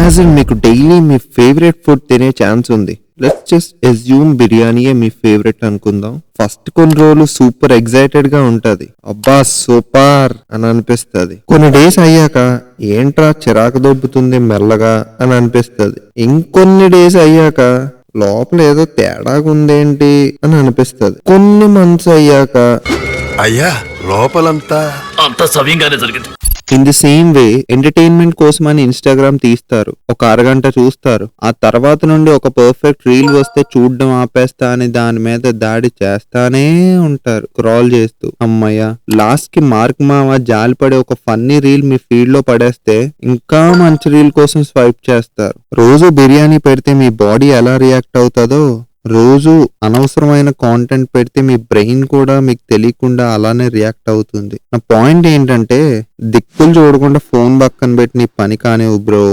Imagine మీకు daily మీ favourite food తినే ఛాన్స్ ఉంది. లెట్స్ జస్ట్ అస్యూమ్ బిర్యానీయే మీ ఫేవరెట్ అనుకుందాం. ఫస్ట్ కొన్ని రోజులు సూపర్ ఎక్సైటెడ్ గా ఉంటది, అబ్బా సూపర్ అని అనిపిస్తుంది. కొన్ని డేస్ అయ్యాక ఏంట్రా చిరాకు దొబ్బుతుంది మెల్లగా అని అనిపిస్తుంది. ఇంకొన్ని డేస్ అయ్యాక లోపల ఏదో తేడాగా ఉందేంటి అని అనిపిస్తుంది. కొన్ని మంత్స్ అయ్యాక అయ్యా లోపలంతా అంతా సవ్యంగానే జరిగింది. In the same way entertainment కోసం అని ఇన్స్టాగ్రామ్ తీస్తారు, ఒక అరగంట చూస్తారు, ఆ తర్వాత నుండి ఒక పర్ఫెక్ట్ రీల్ వస్తే చూడడం ఆపేస్తా అని దాని మీద దాడి చేస్తానే ఉంటారు, స్క్రాల్ చేస్తూ. అమ్మయ్య, లాస్ట్ కి మార్క్ మామ జాలిపడి ఒక ఫన్నీ రీల్ మీ ఫీడ్ లో పడేస్తే ఇంకా మంచి రీల్ కోసం స్వైప్ చేస్తారు. రోజు బిర్యానీ పెడితే మీ బాడీ ఎలా రియాక్ట్ అవుతుందో, రోజు అనవసరమైన కాంటెంట్ పెడితే మీ బ్రెయిన్ కూడా మీకు తెలియకుండా అలానే రియాక్ట్ అవుతుంది. నా పాయింట్ ఏంటంటే, దిక్కులు చూడకుండా ఫోన్ పక్కన పెట్టి నీ పని కానివ్వు బ్రో.